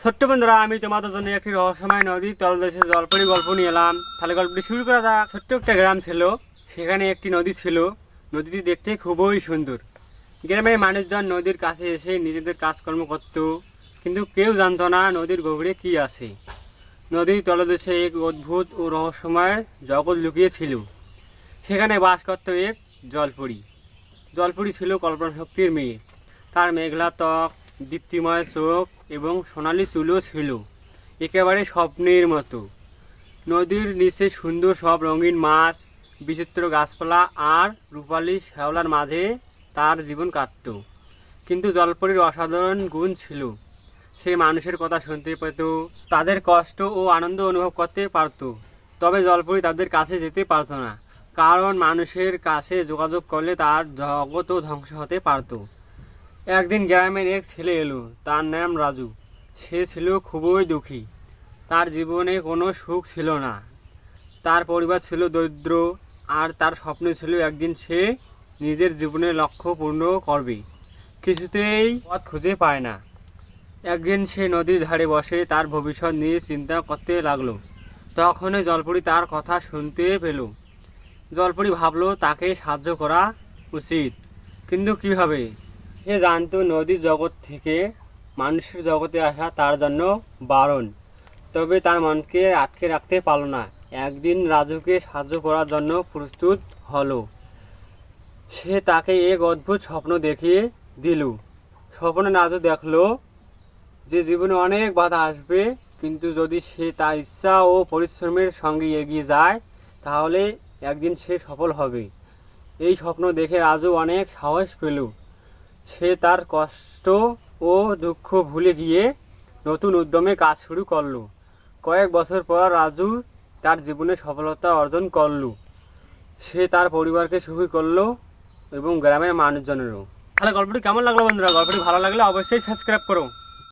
ছোট্ট বন্ধুরা, আমি তোমাদের জন্য একটি রহস্যময় নদীর তলদেশে জলপরি গল্প নিয়ে এলাম। তাহলে গল্পটি শুরু করা যাক। ছোট্ট একটা গ্রাম ছিল, সেখানে একটি নদী ছিল। নদীটি দেখতে খুবই সুন্দর। গ্রামের মানুষজন নদীর কাছে এসে নিজেদের কাজকর্ম করত, কিন্তু কেউ জানতো না নদীর গভীরে কি আছে। নদীর তলদেশে এক অদ্ভুত ও রহস্যময় জগৎ লুকিয়ে ছিল। সেখানে বাস করত এক জলপরি। জলপরি ছিল কল্পনা শক্তির মেয়ে। তার মেঘলা ত্বক, দীপ্তিময় চোখ এবং সোনালি চুলও ছিল একেবারে স্বপ্নের মতো। নদীর নিচে সুন্দর সব রঙিন মাছ, বিচিত্র গাছপালা আর রূপালী শ্যাওলার মাঝে তার জীবন কাটত। কিন্তু জলপরীর অসাধারণ গুণ ছিল, সে মানুষের কথা শুনতে পেত, তাদের কষ্ট ও আনন্দ অনুভব করতে পারত। তবে জলপরী তাদের কাছে যেতে পারত না, কারণ মানুষের কাছে যোগাযোগ করলে তার জগৎও ধ্বংস হতে পারত। একদিন গ্রামের এক ছেলে এলো, তার নাম রাজু। সে ছিল খুবই দুঃখী, তার জীবনে কোনো সুখ ছিল না। তার পরিবার ছিল দরিদ্র, আর তার স্বপ্ন ছিল একদিন সে নিজের জীবনের লক্ষ্য পূর্ণ করবে। কিছুতেই পথ খুঁজে পায় না। একদিন সে নদীর ধারে বসে তার ভবিষ্যৎ নিয়ে চিন্তা করতে লাগলো। তখনই জলপরি তার কথা শুনতে পেল। জলপরি ভাবলো তাকে সাহায্য করা উচিত, কিন্তু কিভাবে? সে জানতো নদীর জগৎ থেকে মানুষের জগতে আসা তার জন্য বারণ। তবে তার মনকে আটকে রাখতে পারল না। একদিন রাজুকে সাহায্য করার জন্য প্রস্তুত হলো। সে তাকে এক অদ্ভুত স্বপ্ন দেখিয়ে দিল। স্বপ্নে রাজু দেখলো যে জীবনে অনেক বাধা আসবে, কিন্তু যদি সে তার ইচ্ছা ও পরিশ্রমের সঙ্গে এগিয়ে যায় তাহলে একদিন সে সফল হবে। এই স্বপ্ন দেখে রাজু অনেক সাহস পেল। সে তার কষ্ট ও দুঃখ ভুলে গিয়ে নতুন উদ্যমে কাজ শুরু করলো। কয়েক বছর পর রাজু তার জীবনে সফলতা অর্জন করলো। সে তার পরিবারকে সুখী করলো এবং গ্রামের মানুষজনেরও। তাহলে গল্পটি কেমন লাগলো বন্ধুরা? গল্পটি ভালো লাগলে অবশ্যই সাবস্ক্রাইব করো।